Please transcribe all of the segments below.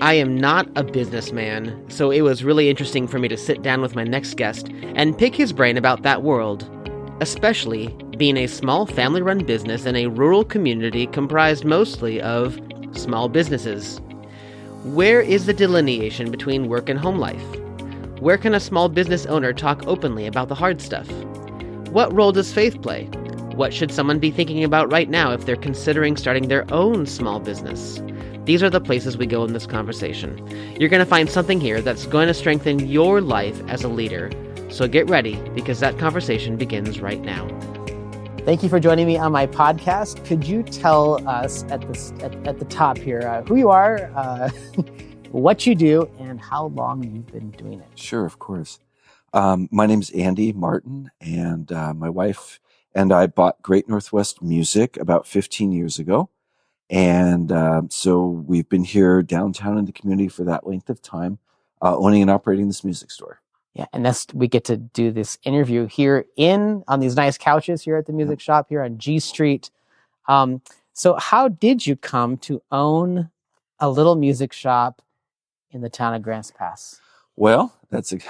I am not a businessman, so it was really interesting for me to sit down with my next guest and pick his brain about that world, especially being a small family-run business in a rural community comprised mostly of small businesses. Where is the delineation between work and home life? Where can a small business owner talk openly about the hard stuff? What role does faith play? What should someone be thinking about right now if they're considering starting their own small business? These are the places we go in this conversation. You're going to find something here that's going to strengthen your life as a leader. So get ready, because that conversation begins right now. Thank you for joining me on my podcast. Could you tell us at the top here who you are, what you do, and how long you've been doing it? Sure, of course. My name's Andy Martin, and my wife and I bought Great Northwest Music about 15 years ago. And so we've been here downtown in the community for that length of time, owning and operating this music store. Yeah, and we get to do this interview here on these nice couches here at the music shop here on G Street. So how did you come to own a little music shop in the town of Grants Pass? Well, that's an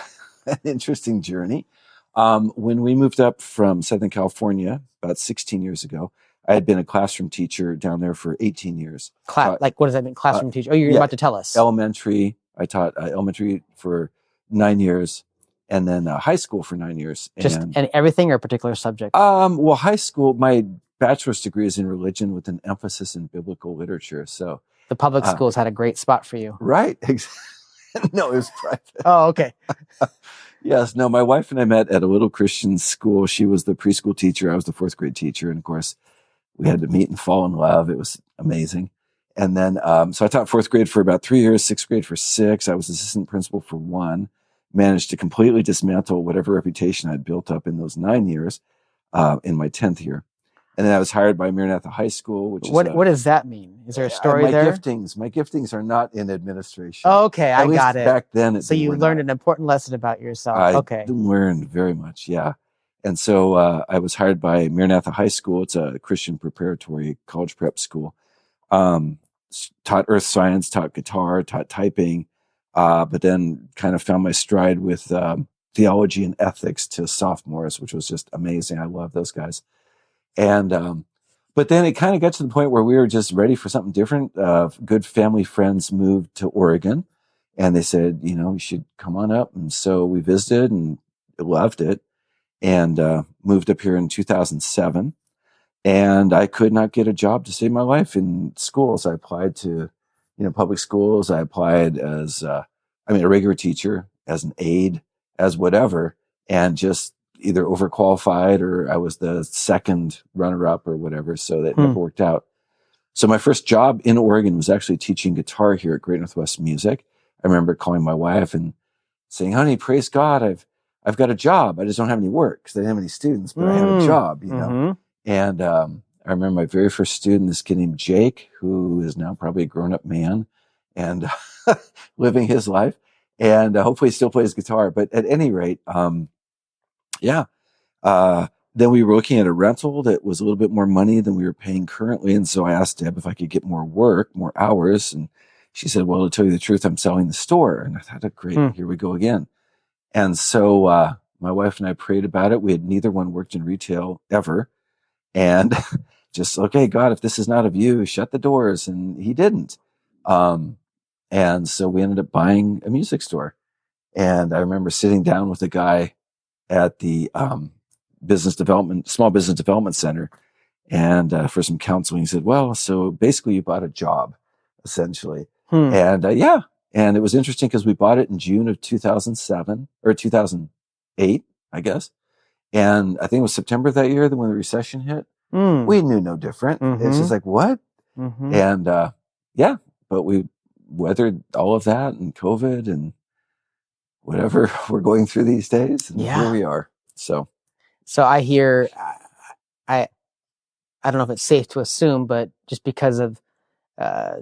interesting journey. When we moved up from Southern California about 16 years ago, I had been a classroom teacher down there for 18 years. What does that mean, classroom teacher? Oh, you're about to tell us. Elementary. I taught elementary for 9 years, and then high school for 9 years. And everything or a particular subject? Well, high school, my bachelor's degree is in religion with an emphasis in biblical literature. So the public schools had a great spot for you. Right. No, it was private. Oh, okay. Yes. No, my wife and I met at a little Christian school. She was the preschool teacher. I was the fourth grade teacher. And of course, we had to meet and fall in love. It was amazing. And then, so I taught fourth grade for about 3 years, sixth grade for 6. I was assistant principal for 1, managed to completely dismantle whatever reputation I'd built up in those 9 years, in my 10th year. And then I was hired by Maranatha High School, which what does that mean? Is there a story there? My giftings are not in administration. Oh, okay. I got it. Back then. So you learned an important lesson about yourself. I learned very much. Yeah. And so, I was hired by Maranatha High School. It's a Christian preparatory college prep school. Taught earth science, taught guitar, taught typing, but then kind of found my stride with, theology and ethics to sophomores, which was just amazing. I love those guys. And, but then it kind of got to the point where we were just ready for something different. Good family friends moved to Oregon, and they said, you should come on up. And so we visited and loved it, and moved up here in 2007. And I could not get a job to save my life in schools. I applied to, public schools. I applied as, a regular teacher, as an aide, as whatever, and just either overqualified or I was the second runner-up or whatever. So that never worked out. So my first job in Oregon was actually teaching guitar here at Great Northwest Music. I remember calling my wife and saying, "Honey, praise God, I've got a job. I just don't have any work," because I didn't have any students, but I had a job, know. And I remember my very first student, this kid named Jake, who is now probably a grown-up man and living his life, and hopefully still plays guitar. But at any rate, then we were looking at a rental that was a little bit more money than we were paying currently. And so I asked Deb if I could get more work, more hours. And she said, "Well, to tell you the truth, I'm selling the store." And I thought, "Oh, great, here we go again." And so my wife and I prayed about it. We had neither one worked in retail ever. And just, okay, God, if this is not of you, shut the doors. And he didn't. And so we ended up buying a music store. And I remember sitting down with a guy at the small business development center, and for some counseling. He said, "Well, so basically you bought a job, essentially." And and it was interesting because we bought it in June of 2007 or 2008, I guess. And I think it was September of that year when the recession hit. We knew no different. It's just like, what? And but we weathered all of that and COVID and whatever we're going through these days. And here we are. So I hear, I don't know if it's safe to assume, but just because of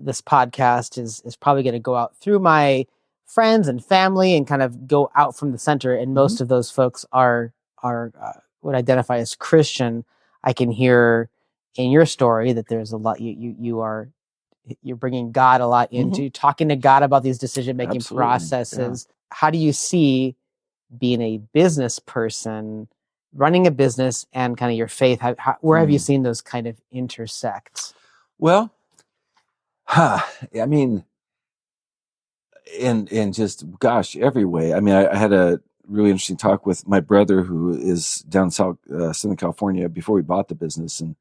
this podcast is probably going to go out through my friends and family and kind of go out from the center. And most of those folks are would identify as Christian. I can hear in your story that there's a lot, you are you're bringing God a lot into talking to God about these decision-making processes. Yeah. How do you see being a business person, running a business, and kind of your faith? Where have you seen those kind of intersect? Well, I mean, in just, gosh, every way. I mean, I had a really interesting talk with my brother who is down South Southern California before we bought the business, and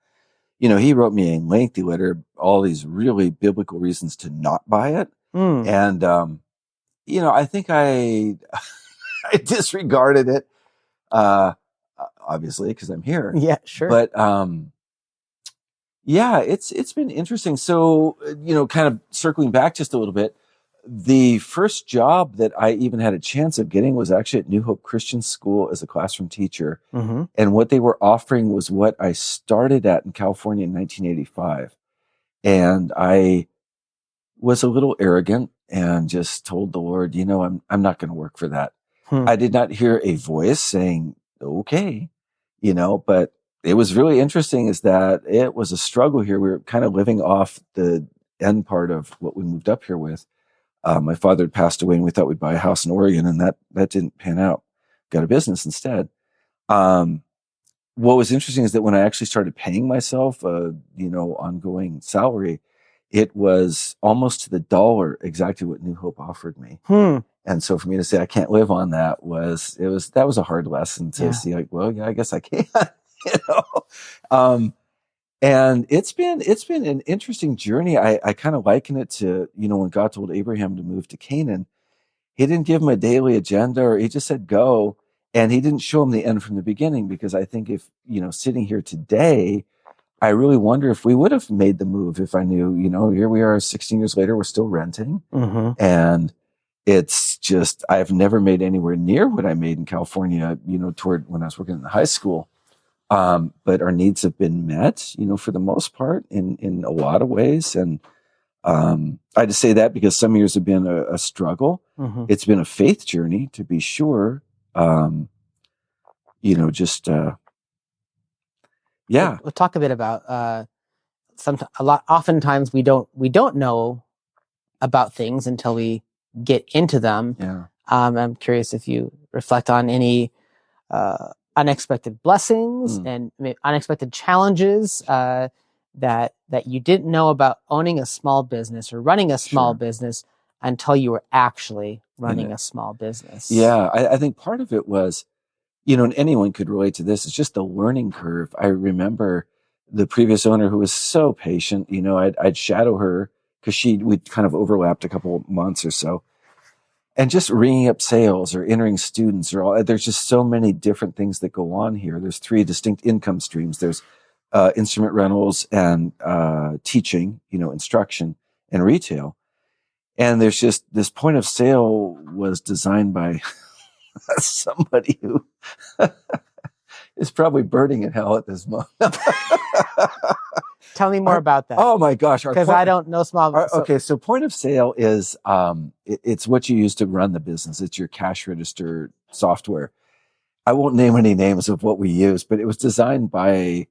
he wrote me a lengthy letter, all these really biblical reasons to not buy it, and I think I I disregarded it, uh, obviously because I'm here. Yeah, sure. But yeah, it's been interesting. So kind of circling back just a little bit. The first job that I even had a chance of getting was actually at New Hope Christian School as a classroom teacher. And what they were offering was what I started at in California in 1985. And I was a little arrogant and just told the Lord, I'm not going to work for that. I did not hear a voice saying, okay, but it was really interesting is that it was a struggle here. We were kind of living off the end part of what we moved up here with. My father had passed away and we thought we'd buy a house in Oregon, and that didn't pan out. Got a business instead. What was interesting is that when I actually started paying myself ongoing salary, it was almost to the dollar exactly what New Hope offered me. And so for me to say I can't live on that was a hard lesson to see, like, well, yeah, I guess I can. And it's been an interesting journey. I kind of liken it to, when God told Abraham to move to Canaan, he didn't give him a daily agenda, or he just said go. And he didn't show him the end from the beginning, because I think if, sitting here today, I really wonder if we would have made the move if I knew, here we are 16 years later, we're still renting. And it's just, I've never made anywhere near what I made in California, toward when I was working in high school. But our needs have been met, for the most part in a lot of ways. And I just say that because some years have been a struggle. It's been a faith journey, to be sure. Yeah. We'll talk a bit about oftentimes we don't know about things until we get into them. Yeah. I'm curious if you reflect on any unexpected blessings and unexpected challenges that you didn't know about owning a small business or running a small business until you were actually running a small business. Yeah, I think part of it was, and anyone could relate to this, it's just the learning curve. I remember the previous owner who was so patient. I'd shadow her because we'd kind of overlapped a couple of months or so. And just ringing up sales or entering students there's just so many different things that go on here. There's 3 distinct income streams. There's instrument rentals and teaching, instruction and retail. And there's just this point of sale was designed by somebody who is probably burning in hell at this moment. Tell me more about that. Oh my gosh. Because I don't know small. Okay. So point of sale is, it's what you use to run the business. It's your cash register software. I won't name any names of what we use, but it was designed by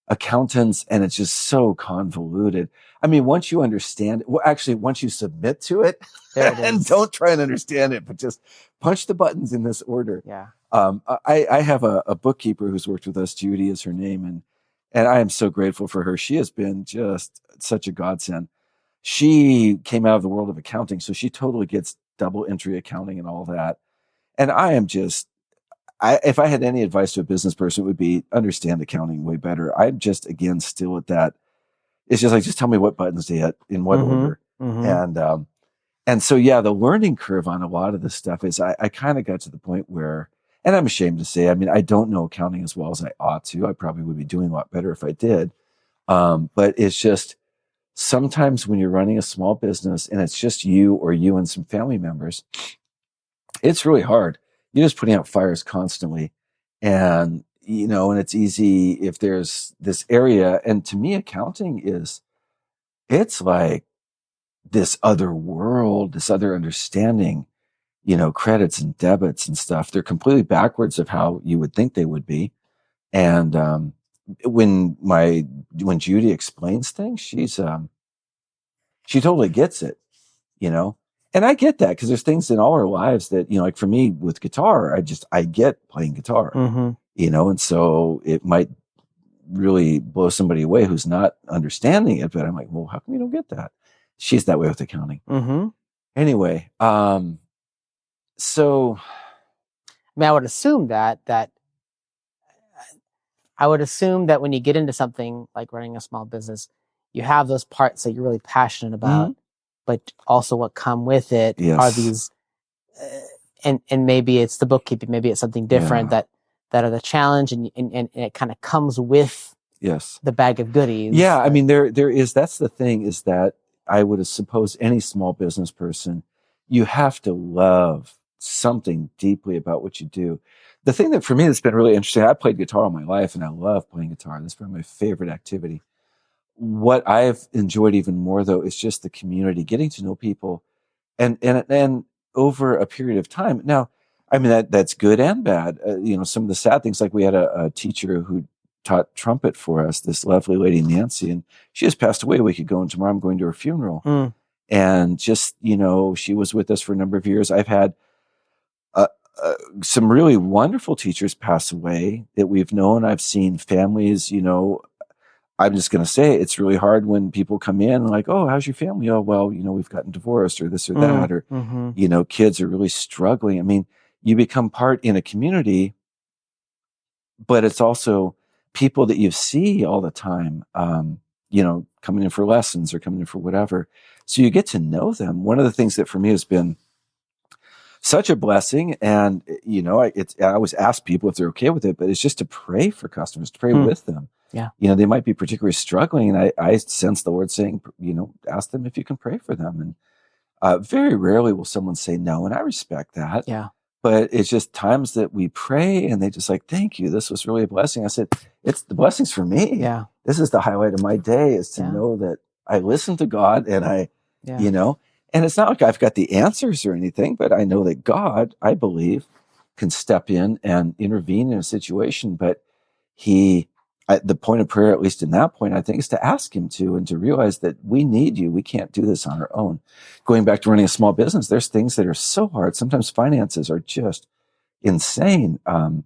accountants, and it's just so convoluted. I mean, once you understand it, well, actually, once you submit to it, and don't try and understand it, but just punch the buttons in this order. Yeah. I have a bookkeeper who's worked with us. Judy is her name. And I am so grateful for her. She has been just such a godsend. She came out of the world of accounting, so she totally gets double entry accounting and all that. And I am just, if I had any advice to a business person, it would be understand accounting way better. I'm just, again, still at that. It's just like, just tell me what buttons to hit in what order. And so, yeah, the learning curve on a lot of this stuff is I kind of got to the point where, and I'm ashamed to say, I mean, I don't know accounting as well as I ought to. I probably would be doing a lot better if I did. But it's just, sometimes when you're running a small business and it's just you or you and some family members, it's really hard. You're just putting out fires constantly. And, and it's easy if there's this area. And to me, accounting it's like this other world, this other understanding, credits and debits and stuff. They're completely backwards of how you would think they would be. And, when Judy explains things, she totally gets it, you know? And I get that because there's things in all our lives that, like for me with guitar, I get playing guitar, and so it might really blow somebody away who's not understanding it. But I'm like, well, how come you don't get that? She's that way with accounting. Anyway, so I mean, I would assume that when you get into something like running a small business, you have those parts that you're really passionate about, but also what come with it are these, and maybe it's the bookkeeping, maybe it's something different that are the challenge, and it kind of comes with the bag of goodies. Yeah, I mean, there is. That's the thing, is that I would suppose any small business person, you have to love something deeply about what you do. The thing that for me that's been really interesting, I played guitar all my life and I love playing guitar. That's been my favorite activity. What I've enjoyed even more though is just the community, getting to know people, and over a period of time. Now, I mean that's good and bad. Some of the sad things, like we had a teacher who taught trumpet for us, this lovely lady Nancy, and she just passed away a week ago. And tomorrow I'm going to her funeral. And just she was with us for a number of years. I've had some really wonderful teachers pass away that we've known. I've seen families. I'm just going to say it's really hard when people come in and like, oh, how's your family? Oh, well, we've gotten divorced or this or that, or, kids are really struggling. I mean, you become part in a community, but it's also people that you see all the time, coming in for lessons or coming in for whatever. So you get to know them. One of the things that for me has been such a blessing, and I always ask people if they're okay with it, but it's just to pray for customers, to pray with them. Yeah. They might be particularly struggling, and I sense the Lord saying, ask them if you can pray for them. And very rarely will someone say no, and I respect that. Yeah. But it's just times that we pray and they just like, thank you, this was really a blessing. I said, it's the blessings for me. Yeah. This is the highlight of my day, is to know that I listen to God, and and it's not like I've got the answers or anything, but I know that God, I believe, can step in and intervene in a situation. But the point of prayer, at least in that point, I think, is to ask him to, and to realize that we need you. We can't do this on our own. Going back to running a small business, there's things that are so hard. Sometimes finances are just insane. One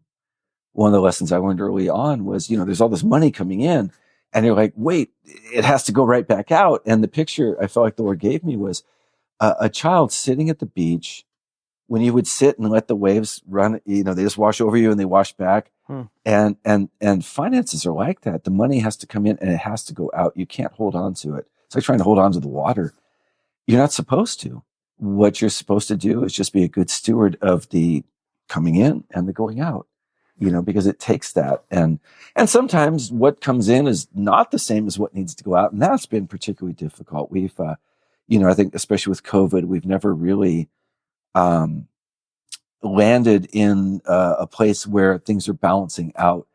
of the lessons I learned early on was, there's all this money coming in, and you're like, wait, it has to go right back out. And the picture I felt like the Lord gave me was a child sitting at the beach. When you would sit and let the waves run, they just wash over you and they wash back. And finances are like that. The money has to come in and it has to go out. You can't hold on to it. It's like trying to hold on to the water. You're not supposed to. What you're supposed to do is just be a good steward of the coming in and the going out, because it takes that. And sometimes what comes in is not the same as what needs to go out. And that's been particularly difficult. We've, I think especially with COVID, we've never really, landed in a place where things are balancing out.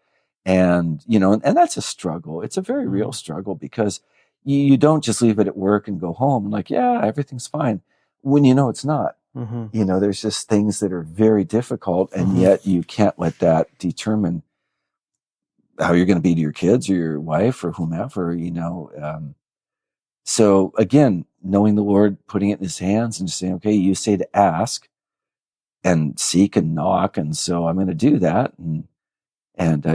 And, and that's a struggle. It's a very real struggle, because you don't just leave it at work and go home and like, yeah, everything's fine, when it's not. There's just things that are very difficult, and yet you can't let that determine how you're going to be to your kids or your wife or whomever, so again, knowing the Lord, putting it in his hands and just saying, okay, you say to ask and seek and knock. And so I'm going to do that. And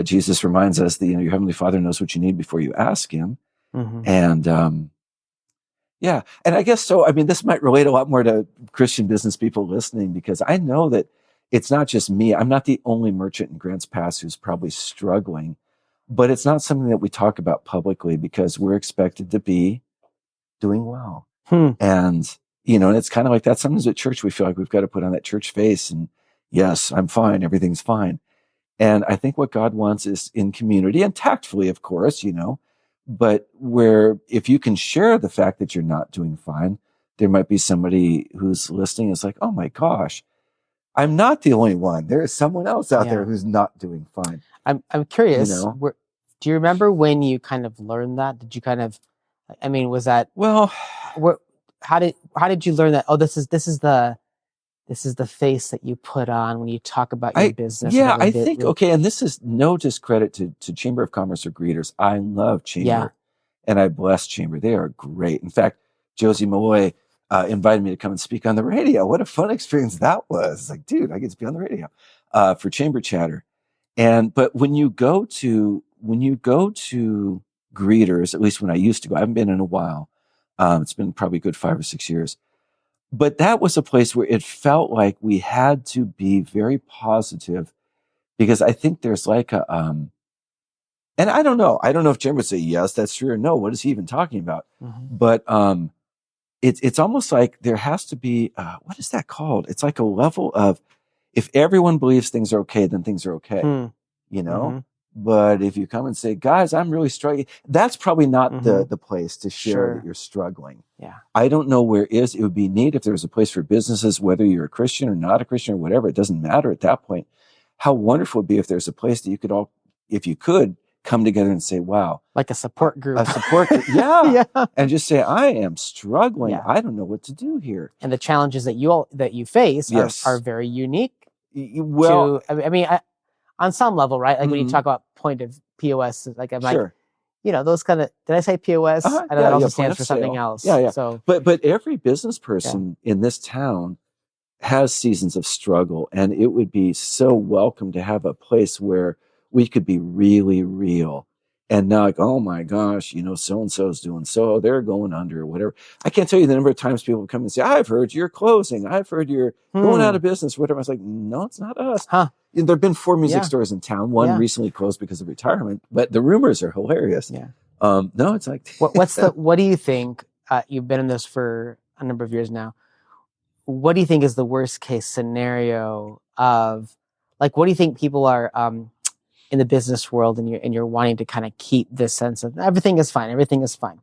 Jesus reminds us that, your Heavenly Father knows what you need before you ask him. And, yeah. And I guess so. I mean, this might relate a lot more to Christian business people listening, because I know that it's not just me. I'm not the only merchant in Grants Pass who's probably struggling, but it's not something that we talk about publicly, because we're expected to be doing well. And, and it's kind of like that. Sometimes at church, we feel like we've got to put on that church face and, yes, I'm fine. Everything's fine. And I think what God wants is in community, and tactfully, of course, but where if you can share the fact that you're not doing fine, there might be somebody who's listening is like, oh my gosh, I'm not the only one. There is someone else out there who's not doing fine. I'm curious. Do you remember when you kind of learned that? Did you kind of, I mean, was that, well, how did you learn that? Oh, this is the face that you put on when you talk about your business. Yeah, I think, okay, and this is no discredit to Chamber of Commerce or greeters. I love Chamber, and I bless Chamber. They are great. In fact, Josie Malloy invited me to come and speak on the radio. What a fun experience that was. It's like, dude, I get to be on the radio for Chamber Chatter. But when you go to greeters, at least when I used to go, I haven't been in a while. It's been probably a good 5 or 6 years. But that was a place where it felt like we had to be very positive, because I think there's like and I don't know if Jim would say, yes, that's true, or no, what is he even talking about? But it's almost like there has to be, what is that called? It's like a level of, if everyone believes things are okay, then things are okay, you know? But if you come and say, guys, I'm really struggling, that's probably not the place to share that you're struggling. Yeah. I don't know where is. It would be neat if there was a place for businesses, whether you're a Christian or not a Christian or whatever, it doesn't matter at that point. How wonderful it would be if there's a place that you could all, if you could, come together and say, wow. Like a support group. A support group, yeah. And just say, I am struggling. Yeah. I don't know what to do here. And the challenges that you face are very unique. Well, I mean, on some level, right? Like when you talk about point of POS, like I'm like, you know, those kind of, did I say POS? I know that also stands for something else. Yeah. So, but every business person in this town has seasons of struggle, and it would be so welcome to have a place where we could be really real and not like, oh my gosh, you know, so-and-so's doing so, they're going under or whatever. I can't tell you the number of times people come and say, I've heard you're closing. I've heard you're going out of business, whatever. I was like, no, it's not us. There have been 4 music stores in town. One recently closed because of retirement, but the rumors are hilarious. No, it's like, what do you think? You've been in this for a number of years now. What do you think is the worst case scenario of, like, what do you think people are, in the business world, and you're wanting to kind of keep this sense of everything is fine.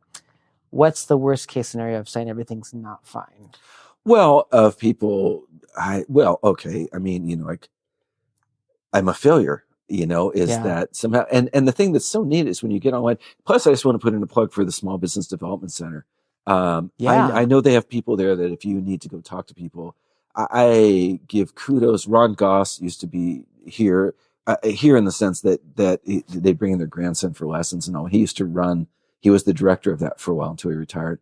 What's the worst case scenario of saying everything's not fine? Well, of people, okay. I mean, you know, like, I'm a failure, you know, that somehow, and the thing that's so neat is when you get online, plus I just want to put in a plug for the Small Business Development Center. I know they have people there that if you need to go talk to people, I give kudos. Ron Goss used to be here in the sense that they bring in their grandson for lessons and all. He was the director of that for a while until he retired.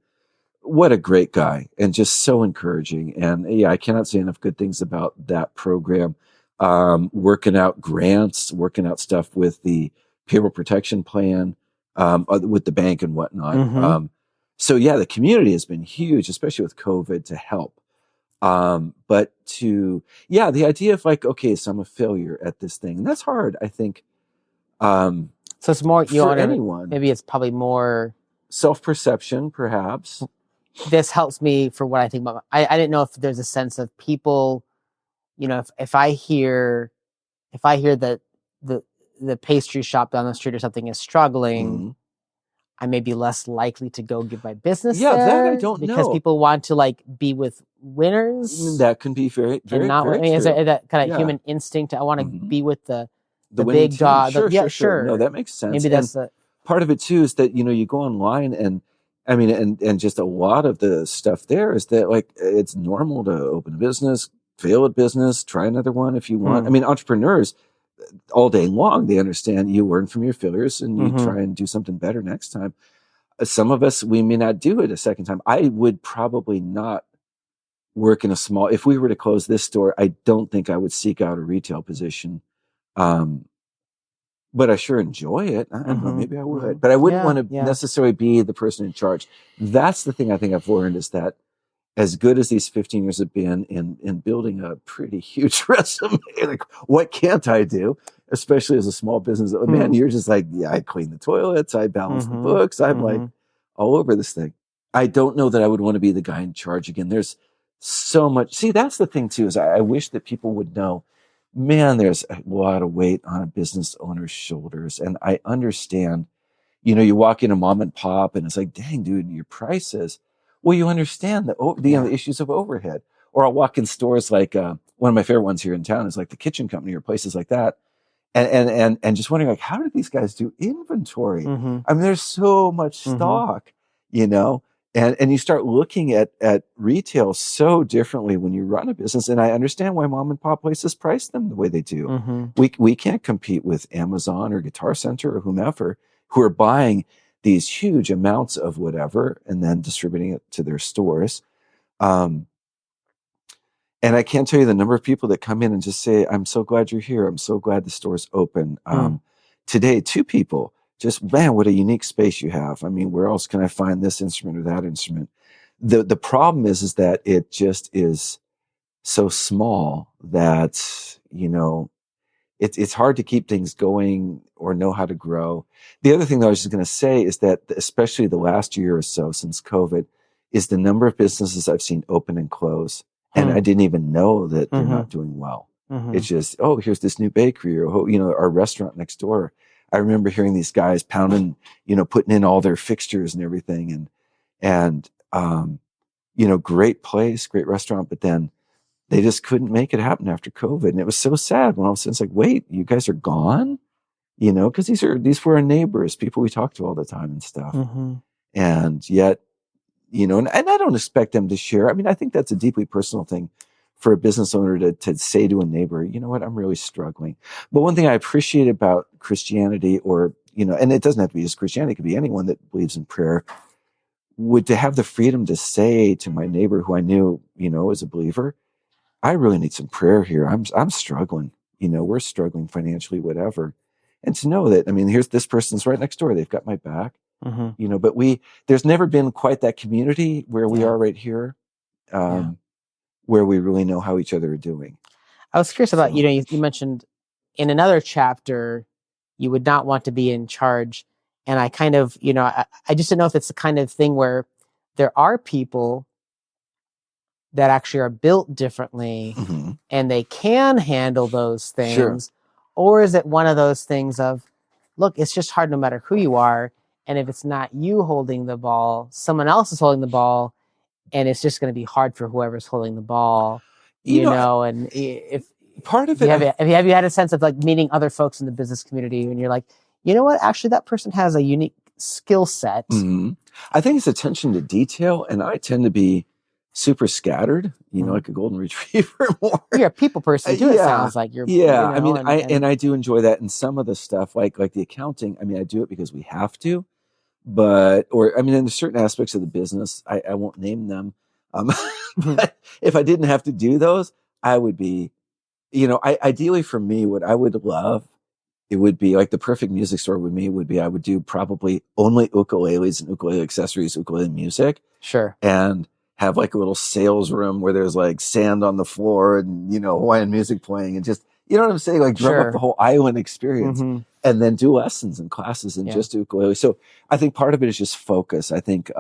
What a great guy, and just so encouraging. And yeah, I cannot say enough good things about that program. Working out grants, working out stuff with the payroll protection plan, with the bank and whatnot. So yeah, the community has been huge, especially with COVID, to help. But the idea of like, okay, so I'm a failure at this thing, and that's hard, I think. So it's more, for anyone. Maybe it's probably more self-perception, perhaps. This helps me for what I think about. I didn't know if there's a sense of people, you know, if I hear that the pastry shop down the street or something is struggling, I may be less likely to go give my business there. That I don't know. Because people want to like be with winners. That can be very, very, very true. Is there that kind of human instinct? I want to be with the big dog. Sure. No, that makes sense. Maybe that's part of it too, is that, you know, you go online and I mean, and just a lot of the stuff there is that like, it's normal to open a business, fail at business, try another one if you want. I mean, entrepreneurs all day long, they understand you learn from your failures and you try and do something better next time. Some of us, we may not do it a second time. I would probably not work in if we were to close this store, I don't think I would seek out a retail position. But I sure enjoy it. I don't know, maybe I would, but I wouldn't want to necessarily be the person in charge. That's the thing I think I've learned, is that as good as these 15 years have been in building a pretty huge resume, like, what can't I do? Especially as a small business. Man, you're just like, I clean the toilets, I balance the books, I'm like all over this thing. I don't know that I would want to be the guy in charge again. There's so much. See, that's the thing too, is I wish that people would know, man, there's a lot of weight on a business owner's shoulders. And I understand, you know, you walk into mom and pop and it's like, dang, dude, your prices. Well, you understand the issues of overhead. Or I'll walk in stores like, one of my favorite ones here in town is like the Kitchen Company or places like that. And just wondering, like, how do these guys do inventory? I mean, there's so much stock, you know, and you start looking at retail so differently when you run a business. And I understand why mom and pop places price them the way they do. We can't compete with Amazon or Guitar Center or whomever who are buying these huge amounts of whatever and then distributing it to their stores. Um, and I can't tell you the number of people that come in and just say, I'm so glad you're here. I'm so glad the store's open. Today, 2 people just, man, what a unique space you have. I mean, where else can I find this instrument or that instrument? The problem is that it just is so small that, it's hard to keep things going or know how to grow. The other thing that I was just going to say is that, especially the last year or so since COVID, is the number of businesses I've seen open and close. And I didn't even know that they're not doing well. It's just, oh, here's this new bakery, or, our restaurant next door. I remember hearing these guys pounding, putting in all their fixtures and everything. Great place, great restaurant. But then they just couldn't make it happen after COVID. And it was so sad when all of a sudden it's like, wait, you guys are gone? Because these were our neighbors, people we talk to all the time and stuff. And yet, and I don't expect them to share. I mean, I think that's a deeply personal thing for a business owner to say to a neighbor, you know what, I'm really struggling. But one thing I appreciate about Christianity, or, and it doesn't have to be just Christianity, it could be anyone that believes in prayer, would to have the freedom to say to my neighbor who I knew, as a believer, I really need some prayer here. I'm struggling. We're struggling financially, whatever. And to know that, I mean, here's this person's right next door. They've got my back. But there's never been quite that community where we are right here, where we really know how each other are doing. I was curious about, you mentioned in another chapter, you would not want to be in charge. And I kind of, I just didn't know if it's the kind of thing where there are people that actually are built differently and they can handle those things. Sure. Or is it one of those things of, look, it's just hard no matter who you are. And if it's not you holding the ball, someone else is holding the ball, and it's just going to be hard for whoever's holding the ball, and if part of it, have you had a sense of like meeting other folks in the business community and you're like, you know what, actually that person has a unique skill set. I think it's attention to detail, and I tend to be super scattered, like a golden retriever more. You're a people person too. It sounds like you're. I mean, I do enjoy that. And some of the stuff, like the accounting, I mean, I do it because we have to, in there's certain aspects of the business, I won't name them. But if I didn't have to do those, I would be, ideally for me, what I would love, it would be like the perfect music store with me would be, I would do probably only ukuleles and ukulele accessories, ukulele music. Sure. And have like a little sales room where there's like sand on the floor and, Hawaiian music playing, and just, you know what I'm saying? Like drum up the whole island experience, and then do lessons and classes and just ukulele. So I think part of it is just focus. I think,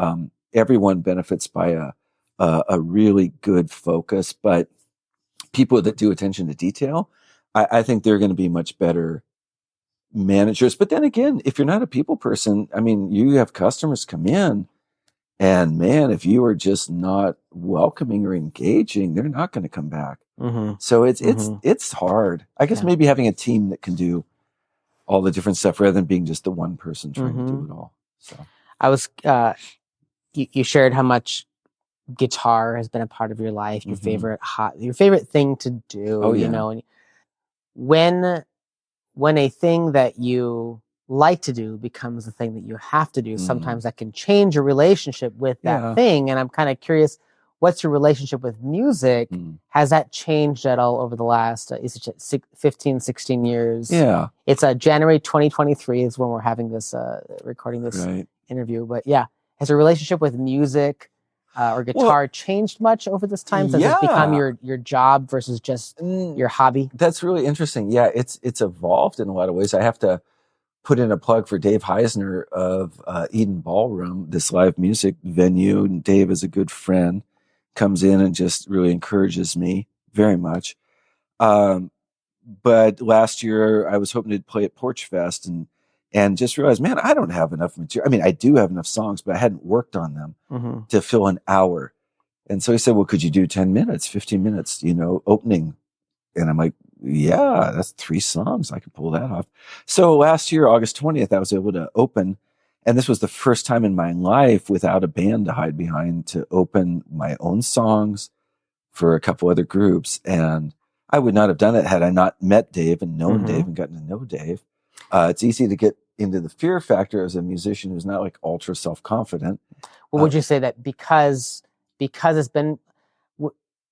everyone benefits by a really good focus, but people that do attention to detail, I think they're going to be much better managers. But then again, if you're not a people person, I mean, you have customers come in, and man, if you are just not welcoming or engaging, they're not going to come back. So it's hard. I guess maybe having a team that can do all the different stuff rather than being just the one person trying to do it all. So I was, you shared how much guitar has been a part of your life, your favorite thing to do. And when a thing that you like to do becomes the thing that you have to do, sometimes that can change your relationship with that thing. And I'm kind of curious, what's your relationship with music? Has that changed at all over the last 15, 16 years? Yeah. It's January 2023 is when we're having this, recording this interview. But has your relationship with music or guitar changed much over this time since it's become your job versus just your hobby? That's really interesting. Yeah, it's evolved in a lot of ways. I have to put in a plug for Dave Heisner of Eden Ballroom, this live music venue. And Dave is a good friend, comes in and just really encourages me very much. But last year I was hoping to play at Porch Fest and just realized, man, I don't have enough material. I mean, I do have enough songs, but I hadn't worked on them to fill an hour. And so he said, well, could you do 10 minutes, 15 minutes, opening? And I'm like, yeah, that's 3 songs. I can pull that off. So last year, August 20th, I was able to open. And this was the first time in my life without a band to hide behind to open my own songs for a couple other groups. And I would not have done it had I not met Dave and known Dave and gotten to know Dave. It's easy to get into the fear factor as a musician who's not like ultra self-confident. Well, would you say that because it's been,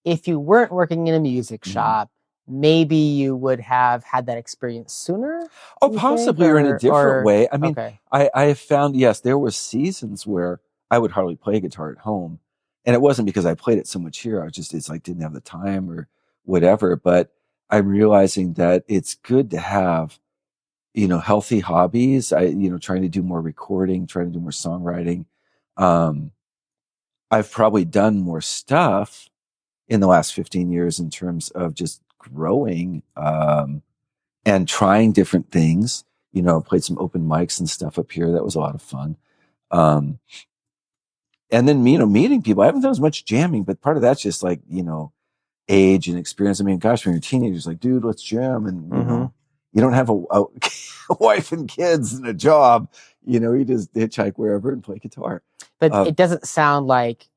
if you weren't working in a music shop, maybe you would have had that experience sooner? Oh, possibly, or in a different way. I mean, okay. I have found, yes, there were seasons where I would hardly play guitar at home. And it wasn't because I played it so much here. It's like didn't have the time or whatever. But I'm realizing that it's good to have, healthy hobbies. Trying to do more recording, trying to do more songwriting. I've probably done more stuff in the last 15 years in terms of just growing, and trying different things. Played some open mics and stuff up here. That was a lot of fun. And then, meeting people. I haven't done as much jamming, but part of that's just like, age and experience. I mean, gosh, when you're teenagers, like, dude, let's jam. And, you don't have a wife and kids and a job, you just hitchhike wherever and play guitar. But it doesn't sound like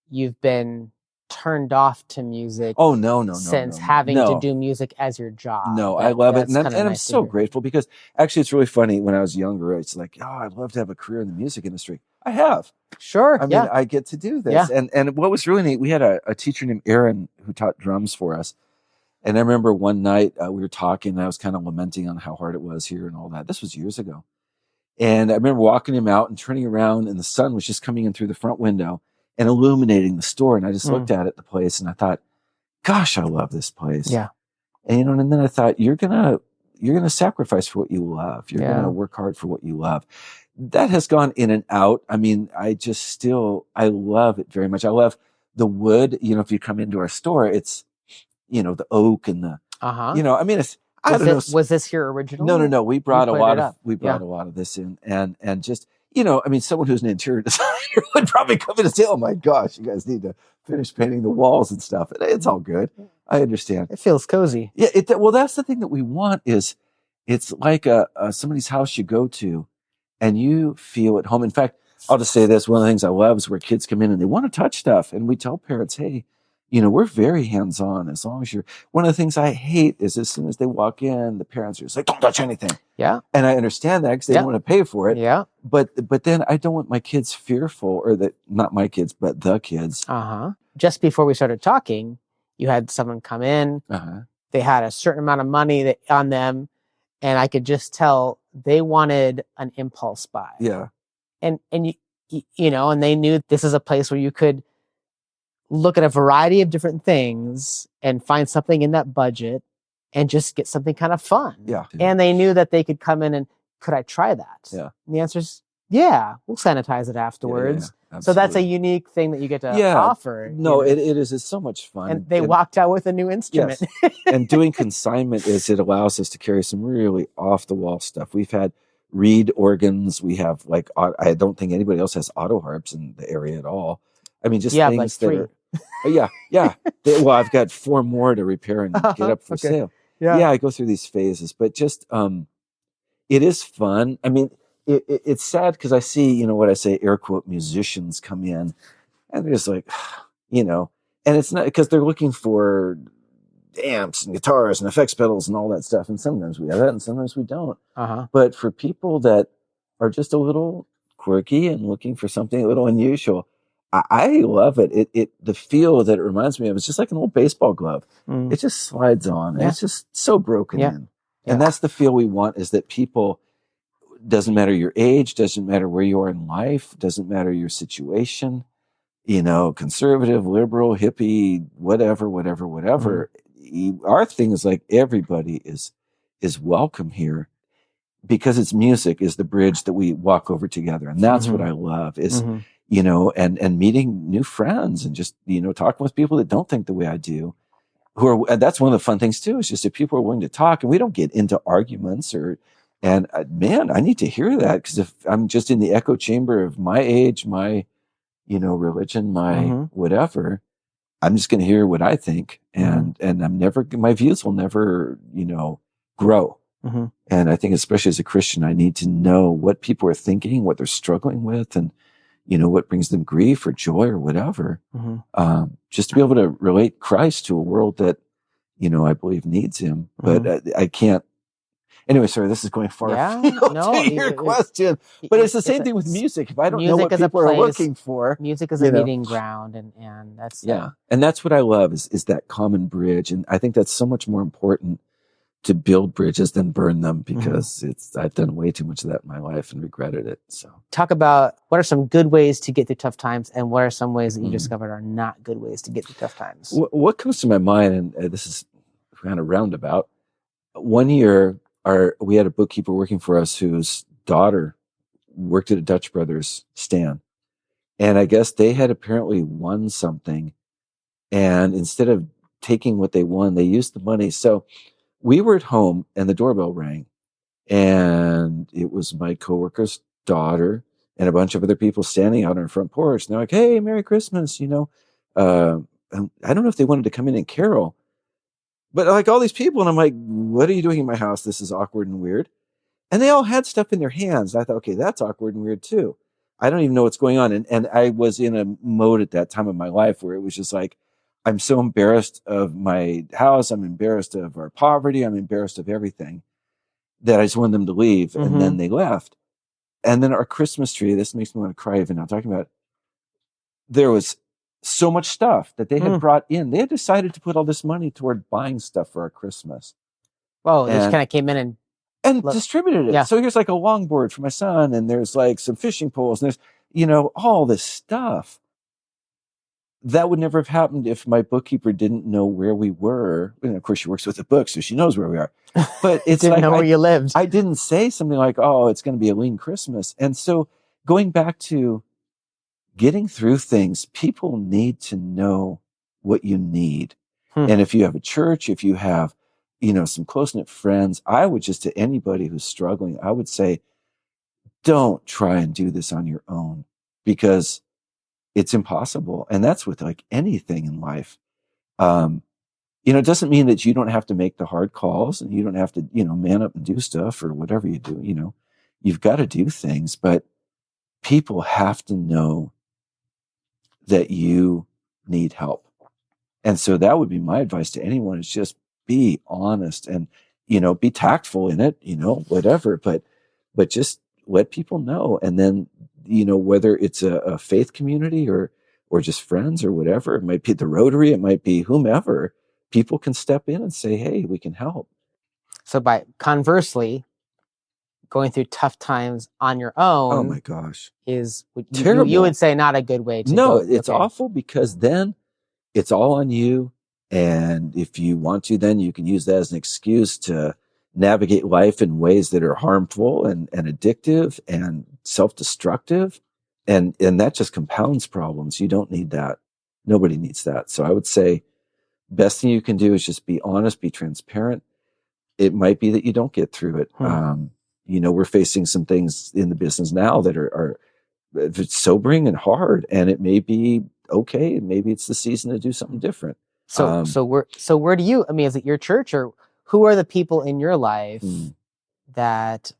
you've been turned off to music. Oh, no. Since having to do music as your job. No, I love it. And I'm so grateful because actually it's really funny. When I was younger, it's like, oh, I'd love to have a career in the music industry. I have. Sure. I mean, I get to do this. Yeah. And what was really neat, we had a teacher named Aaron who taught drums for us. And I remember one night we were talking and I was kind of lamenting on how hard it was here and all that. This was years ago. And I remember walking him out and turning around and the sun was just coming in through the front window and illuminating the store. And I just looked at it, the place, and I thought, gosh, I love this place. Yeah. And, and then I thought, you're going to sacrifice for what you love. You're going to work hard for what you love. That has gone in and out. I mean, I love it very much. I love the wood. If you come into our store, it's, the oak and the, I mean, it's, I don't know. Was this here original? No. We brought a lot of this in and just, I mean, someone who's an interior designer would probably come in and say, oh my gosh, you guys need to finish painting the walls and stuff. It's all good. I understand. It feels cozy. Yeah. Well, that's the thing that we want is it's like somebody's house you go to and you feel at home. In fact, I'll just say this. One of the things I love is where kids come in and they want to touch stuff. And we tell parents, hey, we're very hands-on as long as one of the things I hate is as soon as they walk in, the parents are just like, don't touch anything. Yeah. And I understand that because they don't want to pay for it. Yeah. But then I don't want my kids fearful not my kids, but the kids. Just before we started talking, you had someone come in, they had a certain amount of money on them. And I could just tell they wanted an impulse buy. Yeah. And and they knew this is a place where you could look at a variety of different things and find something in that budget and just get something kind of fun. Yeah. And they knew that they could come in and, could I try that? Yeah. And the answer is, yeah, we'll sanitize it afterwards. Yeah, so that's a unique thing that you get to offer. No, it is. It's so much fun. And they walked out with a new instrument. Yes. And doing consignment it allows us to carry some really off the wall stuff. We've had reed organs. We have I don't think anybody else has auto harps in the area at all. I mean, just things like 3. Yeah. Well, I've got 4 more to repair and get up for sale. Yeah, I go through these phases, but just it is fun. I mean, it's sad because I see, what I say, air quote, musicians come in and they're just like, and it's not because they're looking for amps and guitars and effects pedals and all that stuff. And sometimes we have that and sometimes we don't. But for people that are just a little quirky and looking for something a little unusual, I love it. The feel that it reminds me of is just like an old baseball glove. It just slides on. Yeah. It's just so broken in. And that's the feel we want, is that people, doesn't matter your age, doesn't matter where you are in life, doesn't matter your situation, conservative, liberal, hippie, whatever. Our thing is like everybody is welcome here because it's music is the bridge that we walk over together. And that's what I love is, and meeting new friends and just, talking with people that don't think the way I do, and that's one of the fun things too, is just if people are willing to talk and we don't get into arguments man, I need to hear that. Cause if I'm just in the echo chamber of my age, my, religion, my whatever, I'm just going to hear what I think. And my views will never, grow. And I think especially as a Christian, I need to know what people are thinking, what they're struggling with, and, what brings them grief or joy or whatever. Just to be able to relate Christ to a world that, I believe needs him, but I can't. Anyway, sorry, this is going far Yeah, afield no, to your question, but it's the same thing with music. If I don't know music what is a people are place. looking for, Music is a meeting ground, and that's yeah. And that's what I love is that common bridge. And I think that's so much more important to build bridges than burn them, because I've done way too much of that in my life and regretted it. So talk about what are some good ways to get through tough times, and what are some ways that you discovered are not good ways to get through tough times. What comes to my mind, and this is kind of roundabout. One year, we had a bookkeeper working for us whose daughter worked at a Dutch Brothers stand, and I guess they had apparently won something, and instead of taking what they won, they used the money. So we were at home, and the doorbell rang, and it was my coworker's daughter and a bunch of other people standing out on our front porch. And they're like, "Hey, Merry Christmas!" And I don't know if they wanted to come in and carol, but like all these people, and I'm like, "What are you doing in my house? This is awkward and weird." And they all had stuff in their hands. I thought, okay, that's awkward and weird too. I don't even know what's going on. And I was in a mode at that time of my life where it was just like, I'm so embarrassed of my house. I'm embarrassed of our poverty. I'm embarrassed of everything, that I just wanted them to leave. And then they left. And then our Christmas tree, this makes me want to cry even now talking about it. There was so much stuff that they had brought in. They had decided to put all this money toward buying stuff for our Christmas. Oh, they just kind of came in and distributed it. Yeah. So here's like a longboard for my son, and there's like some fishing poles, and there's, all this stuff. That would never have happened if my bookkeeper didn't know where we were. And of course, she works with the book, so she knows where we are. But it's didn't like know where you lived. I didn't say something like, "Oh, it's going to be a lean Christmas." And so going back to getting through things, people need to know what you need. And if you have a church, if you have, some close-knit friends, I would just, to anybody who's struggling, I would say, don't try and do this on your own, because it's impossible. And that's with like anything in life. It doesn't mean that you don't have to make the hard calls, and you don't have to, man up and do stuff or whatever you do. You've got to do things, but people have to know that you need help. And so that would be my advice to anyone, is just be honest and, be tactful in it, whatever, but just let people know. And then, whether it's a faith community or just friends or whatever, it might be the Rotary, it might be whomever, people can step in and say, "Hey, we can help." So by conversely, going through tough times on your own, oh my gosh, is terrible. You would say not a good way to go. It's awful, because then it's all on you. And if you want to, then you can use that as an excuse to navigate life in ways that are harmful and addictive and self-destructive. And that just compounds problems. You don't need that. Nobody needs that. So I would say best thing you can do is just be honest, be transparent. It might be that you don't get through it. We're facing some things in the business now that are sobering and hard, and it may be okay. Maybe it's the season to do something different. So where do you, is it your church, or who are the people in your life that,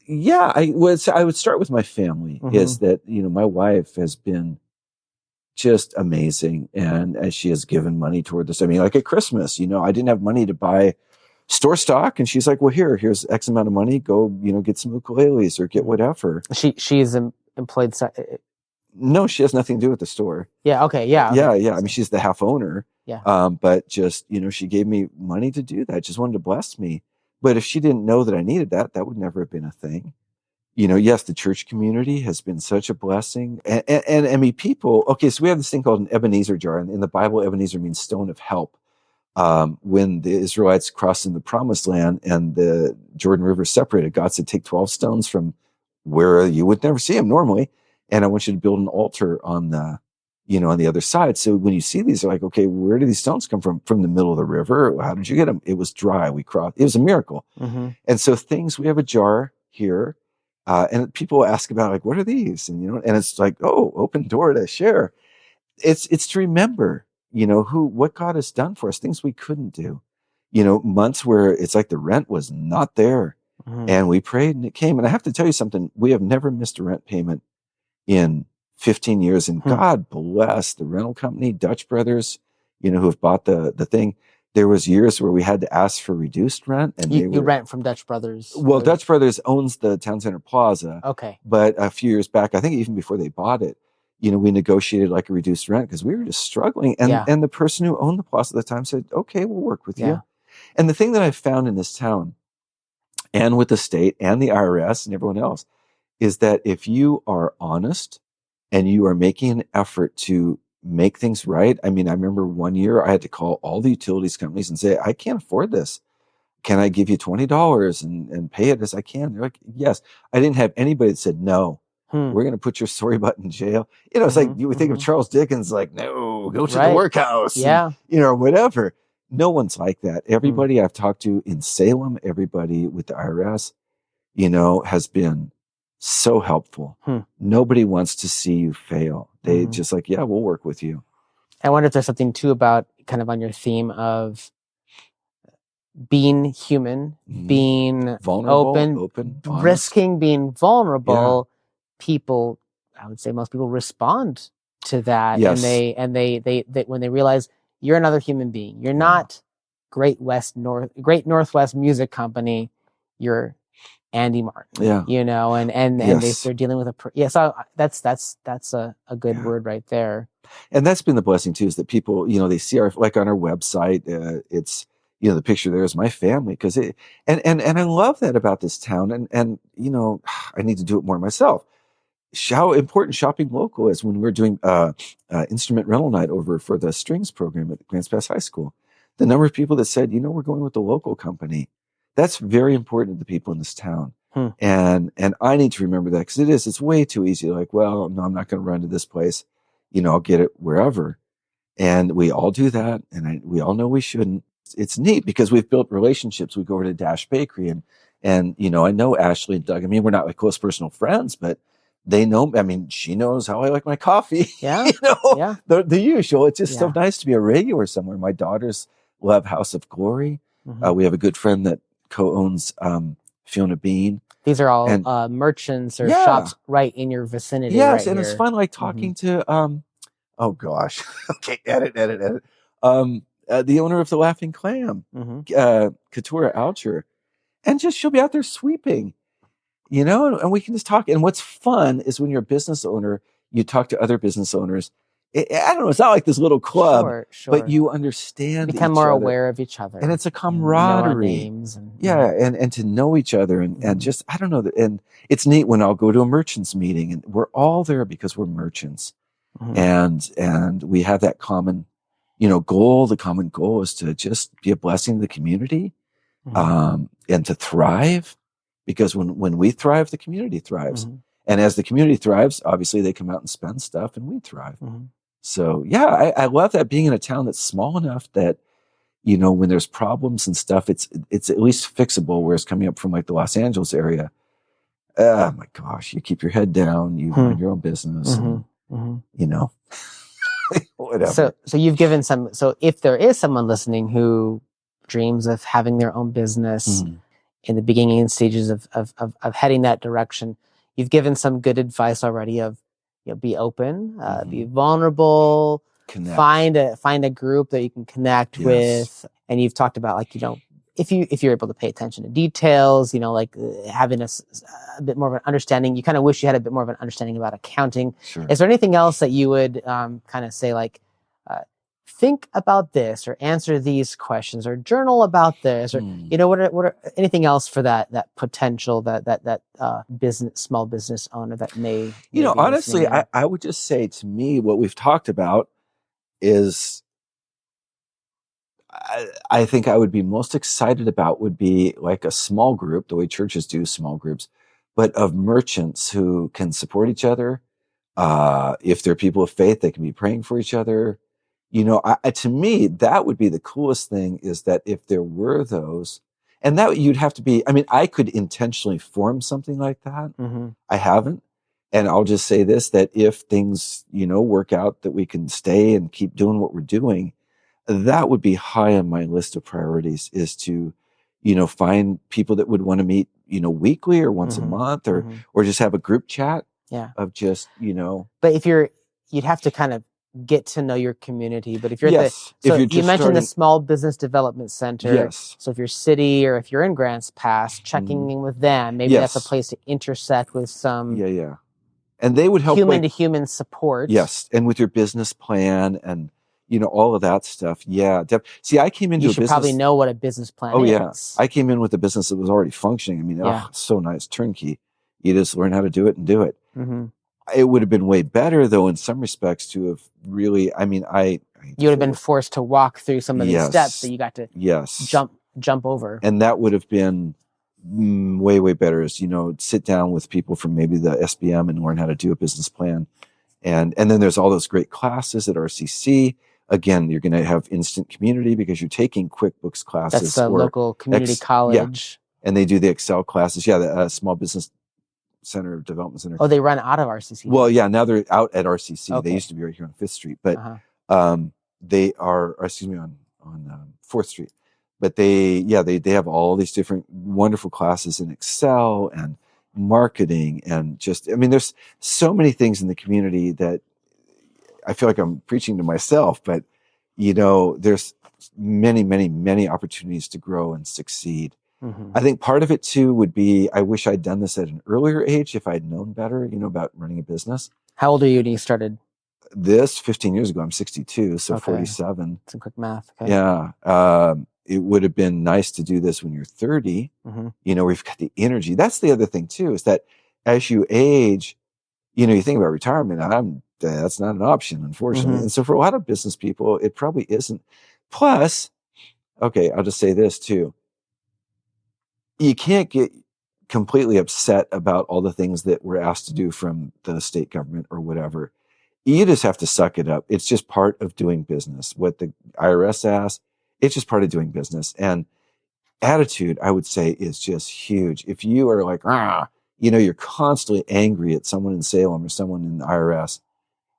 yeah, I would start with my family. Is that, my wife has been just amazing. And as she has given money toward this, like at Christmas, I didn't have money to buy store stock, and she's like, "Well, here's X amount of money, go, get some ukuleles or get whatever." She's employed. No, she has nothing to do with the store. Yeah. Okay. Yeah. Okay. Yeah. She's the half owner. Yeah. But just, she gave me money to do that. Just wanted to bless me. But if she didn't know that I needed that, that would never have been a thing. Yes, the church community has been such a blessing. And people, okay, so we have this thing called an Ebenezer jar. And in the Bible, Ebenezer means stone of help. When the Israelites crossed in the promised land and the Jordan River separated, God said, "Take 12 stones from where you would never see them normally, and I want you to build an altar on the other side." So when you see these, they're like, "Okay, where do these stones come from? From the middle of the river? How did you get them?" It was dry. We crossed. It was a miracle. And so we have a jar here, and people ask about, like, "What are these?" And and it's like, "Oh, open door to share." It's to remember, what God has done for us, things we couldn't do. Months where it's like the rent was not there, and we prayed and it came. And I have to tell you something: we have never missed a rent payment in 15 years. And God bless the rental company, Dutch Brothers, who have bought the thing. There was years where we had to ask for reduced rent, and you rent from Dutch Brothers. Well, Dutch Brothers owns the Town Center Plaza. Okay. But a few years back, I think even before they bought it, we negotiated like a reduced rent because we were just struggling. And the person who owned the plaza at the time said, okay, we'll work with you. And the thing that I've found in this town and with the state and the IRS and everyone else is that if you are honest and you are making an effort to make things right. I mean, I remember one year I had to call all the utilities companies and say, I can't afford this. Can I give you $20 and pay it as I can? They're like, yes. I didn't have anybody that said, no, we're going to put your sorry butt in jail. It's like you would think of Charles Dickens, like, no, go to the workhouse, and, or whatever. No one's like that. Everybody I've talked to in Salem, everybody with the IRS, has been so helpful. Nobody wants to see you fail. They just like, yeah, we'll work with you. I wonder if there's something too about kind of on your theme of being human, being vulnerable, open, risking being vulnerable. People, I would say most people respond to that. Yes. And they when they realize you're another human being, you're not Great Northwest Music Company, you're Andy Martin, and they're dealing with so that's a good word right there. And that's been the blessing too, is that people, they see our, like on our website, it's, the picture there is my family, because and I love that about this town. And I need to do it more myself. How important shopping local is. When we're doing instrument rental night over for the strings program at Grants Pass High School, the number of people that said, we're going with the local company, that's very important to the people in this town. And I need to remember that, because it's way too easy. Like, well, no, I'm not going to run to this place. I'll get it wherever. And we all do that. And we all know we shouldn't. It's neat because we've built relationships. We go over to Dash Bakery and I know Ashley and Doug. I mean, we're not like close personal friends, but they know, I mean, she knows how I like my coffee. Yeah. The usual. It's just so nice to be a regular somewhere. My daughters love House of Glory. We have a good friend that co-owns Fiona Bean. These are all merchants or shops right in your vicinity. Yes, right and here. It's fun, like talking to oh gosh, okay, edit. The owner of the Laughing Clam, Katura Alcher, and just she'll be out there sweeping, and we can just talk. And what's fun is when you're a business owner, you talk to other business owners. I don't know, it's not like this little club, but you understand, become more aware of each other, and it's a camaraderie. Names and to know each other, and just, I don't know, and it's neat when I'll go to a merchants meeting and we're all there because we're merchants, and we have that common, goal. The common goal is to just be a blessing to the community, and to thrive, because when we thrive, the community thrives. And as the community thrives, obviously they come out and spend stuff, and we thrive. So I love that, being in a town that's small enough that, when there's problems and stuff, it's at least fixable. Whereas coming up from like the Los Angeles area, oh my gosh, you keep your head down, you mind your own business, and, whatever. So you've given some. So if there is someone listening who dreams of having their own business in the beginning stages of heading that direction, you've given some good advice already of, be open, be vulnerable, connect. Find a group that you can connect with. And you've talked about, like, if you're able to pay attention to details, like having a bit more of an understanding. You kind of wish you had a bit more of an understanding about accounting. Sure. Is there anything else that you would kind of say, like, think about this, or answer these questions, or journal about this, or what are anything else for that potential that small business owner that may honestly, I would just say, to me, what we've talked about is, I think I would be most excited about would be like a small group, the way churches do small groups, but of merchants who can support each other. If they're people of faith, they can be praying for each other. To me, that would be the coolest thing, is that if there were those, and that you'd have to be, I mean, I could intentionally form something like that. I haven't. And I'll just say this, that if things, work out, that we can stay and keep doing what we're doing, that would be high on my list of priorities, is to, find people that would want to meet, weekly or once a month, or just have a group chat of just, But you'd have to kind of get to know your community. But if you're yes, so if you're you mentioned the Small Business Development Center. Yes. So if you're city or if you're in Grants Pass, checking in with them, maybe that's a place to intersect with some and they would help human to human support. Yes, and with your business plan and all of that stuff. Yeah. See, I came into you should probably know what a business plan is. Oh yeah, I came in with a business that was already functioning. I mean, it's so nice, turnkey. You just learn how to do it and do it. Mm-hmm. It would have been way better, though, in some respects, to have really. I mean, you would have been forced to walk through some of these steps that you got to jump over, and that would have been way better. Is sit down with people from maybe the SBM and learn how to do a business plan, and then there's all those great classes at RCC. Again, you're going to have instant community because you're taking QuickBooks classes. That's the local community college. Yeah. And they do the Excel classes. Yeah, the Small Business Development Center. Oh, they run out of RCC. Well, yeah, now they're out at RCC. Okay. They used to be right here on 5th Street, but they are, on 4th Street. But they have all these different wonderful classes in Excel and marketing and there's so many things in the community that I feel like I'm preaching to myself, but there's many opportunities to grow and succeed. Mm-hmm. I think part of it too would be, I wish I'd done this at an earlier age if I'd known better, about running a business. How old are you when you started? This 15 years ago, I'm 62, so 47. Some quick math. Okay. Yeah. It would have been nice to do this when you're 30, where you've got the energy. That's the other thing too, is that as you age, you think about retirement, that's not an option, unfortunately. Mm-hmm. And so for a lot of business people, it probably isn't. Plus, okay, I'll just say this too. You can't get completely upset about all the things that we're asked to do from the state government or whatever. You just have to suck it up. It's just part of doing business. What the IRS asks, it's just part of doing business. And attitude, I would say, is just huge. If you are like, you're constantly angry at someone in Salem or someone in the IRS,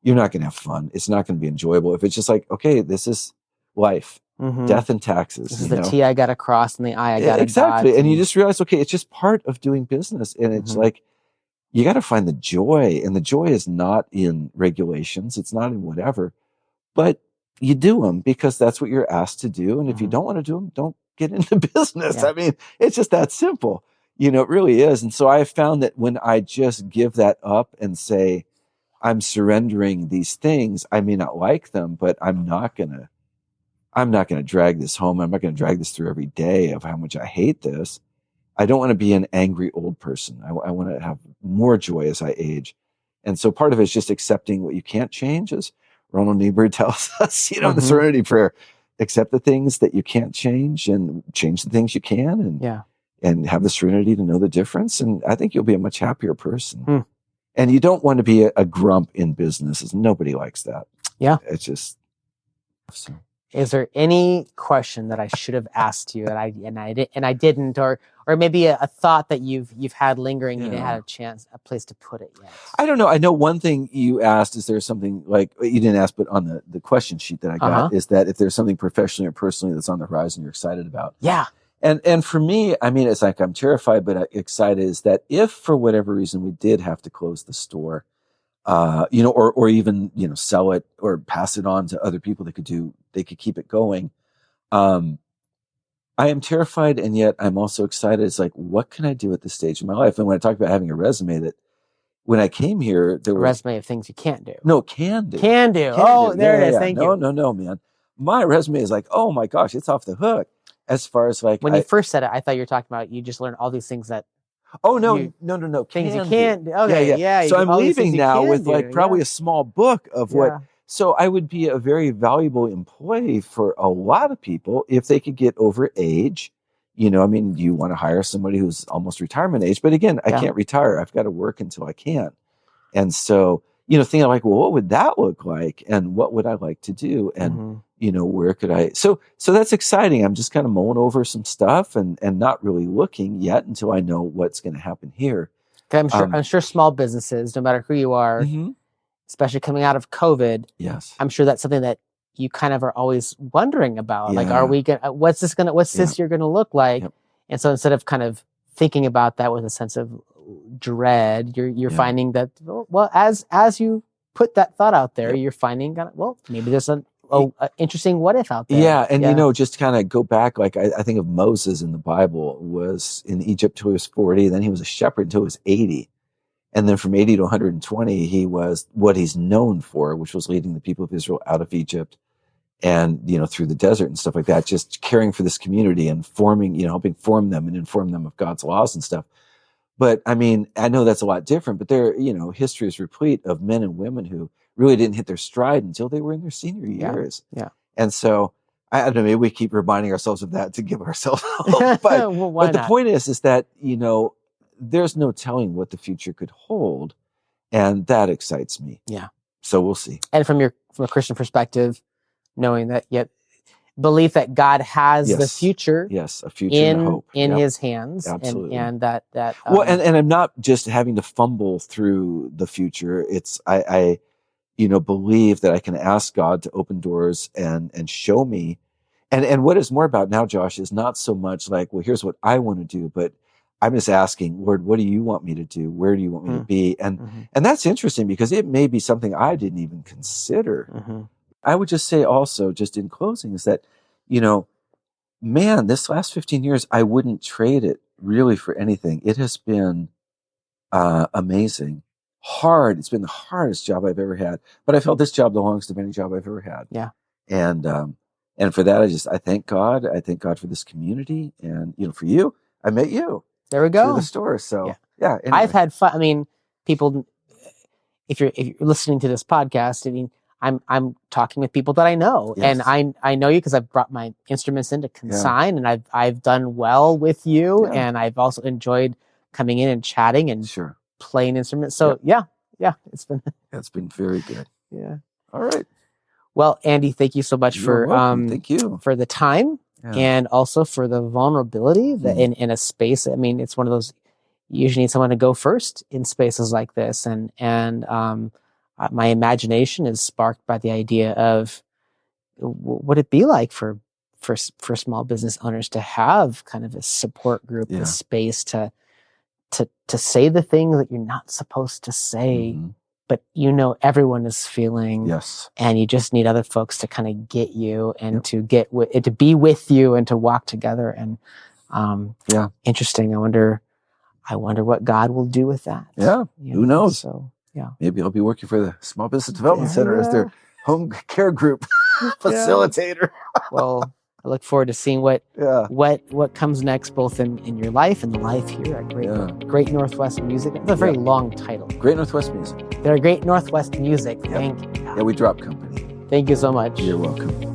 you're not going to have fun. It's not going to be enjoyable. If it's just like, okay, this is life, death and taxes. This is the T I got to cross and the I got to exactly. And you just realize, okay, it's just part of doing business. And it's like, you got to find the joy. And the joy is not in regulations. It's not in whatever, but you do them because that's what you're asked to do. And if you don't want to do them, don't get into business. Yeah. I mean, it's just that simple. It really is. And so I have found that when I just give that up and say, I'm surrendering these things, I may not like them, but I'm not going to drag this home. I'm not going to drag this through every day of how much I hate this. I don't want to be an angry old person. I want to have more joy as I age. And so part of it is just accepting what you can't change, as Ronald Niebuhr tells us, the Serenity Prayer. Accept the things that you can't change and change the things you can, and have the serenity to know the difference. And I think you'll be a much happier person. And you don't want to be a grump in business. Nobody likes that. Yeah. It's just. So. Is there any question that I should have asked you that I didn't, or maybe a thought that you've had lingering, you didn't have a place to put it yet? I don't know. I know one thing you asked, is there something, like, you didn't ask, but on the question sheet that I got, is that if there's something professionally or personally that's on the horizon you're excited about. Yeah. And for me, I mean, it's like I'm terrified but excited, is that if for whatever reason we did have to close the store, or even, sell it or pass it on to other people that could keep it going. I am terrified, and yet I'm also excited. It's like, what can I do at this stage in my life? And when I talk about having a resume, that when I came here, there was a resume of things you can't do. No, can do. Can do. There it is. Thank you. No, man. My resume is like, oh my gosh, it's off the hook. As far as like, when you first said it, I thought you were talking about you just learned all these things that. Oh no! Things you can't do. Okay, yeah. So I'm leaving now with probably a small book of what. So I would be a very valuable employee for a lot of people if they could get over age. You want to hire somebody who's almost retirement age, but again, I can't retire. I've got to work until I can't. And so, thinking like, well, what would that look like, and what would I like to do, and where could I? So that's exciting. I'm just kind of mulling over some stuff and not really looking yet until I know what's going to happen here. I'm sure small businesses, no matter who you are, especially coming out of COVID, I'm sure that's something that you kind of are always wondering about. Yeah. Like, are we gonna? What's this year going to look like? Yep. And so instead of kind of thinking about that with a sense of dread, you're finding that, well, as you put that thought out there, you're finding, well, maybe there's an interesting what if out there. Yeah, and just kind of go back, like I think of Moses in the Bible was in Egypt till he was 40, then he was a shepherd until he was 80. And then from 80 to 120, he was what he's known for, which was leading the people of Israel out of Egypt and, through the desert and stuff like that, just caring for this community and forming, helping form them and inform them of God's laws and stuff. But I mean, I know that's a lot different, but there, history is replete of men and women who really didn't hit their stride until they were in their senior years. Yeah. And so I don't know, maybe we keep reminding ourselves of that to give ourselves hope. But, well, but the point is that, there's no telling what the future could hold. And that excites me. Yeah. So we'll see. And from a Christian perspective, knowing that belief that God has the future. Yes, a future and hope. In his hands. Absolutely. And that well, and I'm not just having to fumble through the future. It's I believe that I can ask God to open doors and show me. And what it's more about now, Josh, is not so much like, well, here's what I want to do, but I'm just asking, Lord, what do you want me to do? Where do you want me to be? And that's interesting because it may be something I didn't even consider. I would just say also, just in closing, is that, man, this last 15 years, I wouldn't trade it really for anything. It has been amazing. Hard. It's been the hardest job I've ever had, but I felt this job the longest of any job I've ever had. Yeah. And for that, I thank God. I thank God for this community. And, for you, I met you. There we go. Through the store. So yeah. Anyway. I've had fun. I mean, people, if you're listening to this podcast, I mean, I'm talking with people that I know, and I know you because I've brought my instruments in to consign, and I've done well with you, and I've also enjoyed coming in and chatting and playing instruments. So it's been very good. Yeah. All right. Well, Andy, thank you so much for thank you for the time and also for the vulnerability that in a space. I mean, it's one of those, you usually need someone to go first in spaces like this, and my imagination is sparked by the idea of what would it be like for small business owners to have kind of a support group, a space to say the things that you're not supposed to say, but everyone is feeling, and you just need other folks to kind of get you and to be with you and to walk together. And interesting. I wonder what God will do with that. Yeah, who knows? So maybe I'll be working for the Small Business Development Center as their home care group facilitator. Well, I look forward to seeing what comes next, both in your life and the life here at Great Northwest Music. It's a very long title. Great Northwest Music. They're Great Northwest Music. Yep. Thank you. Yeah, we drop company. Thank you so much. You're welcome.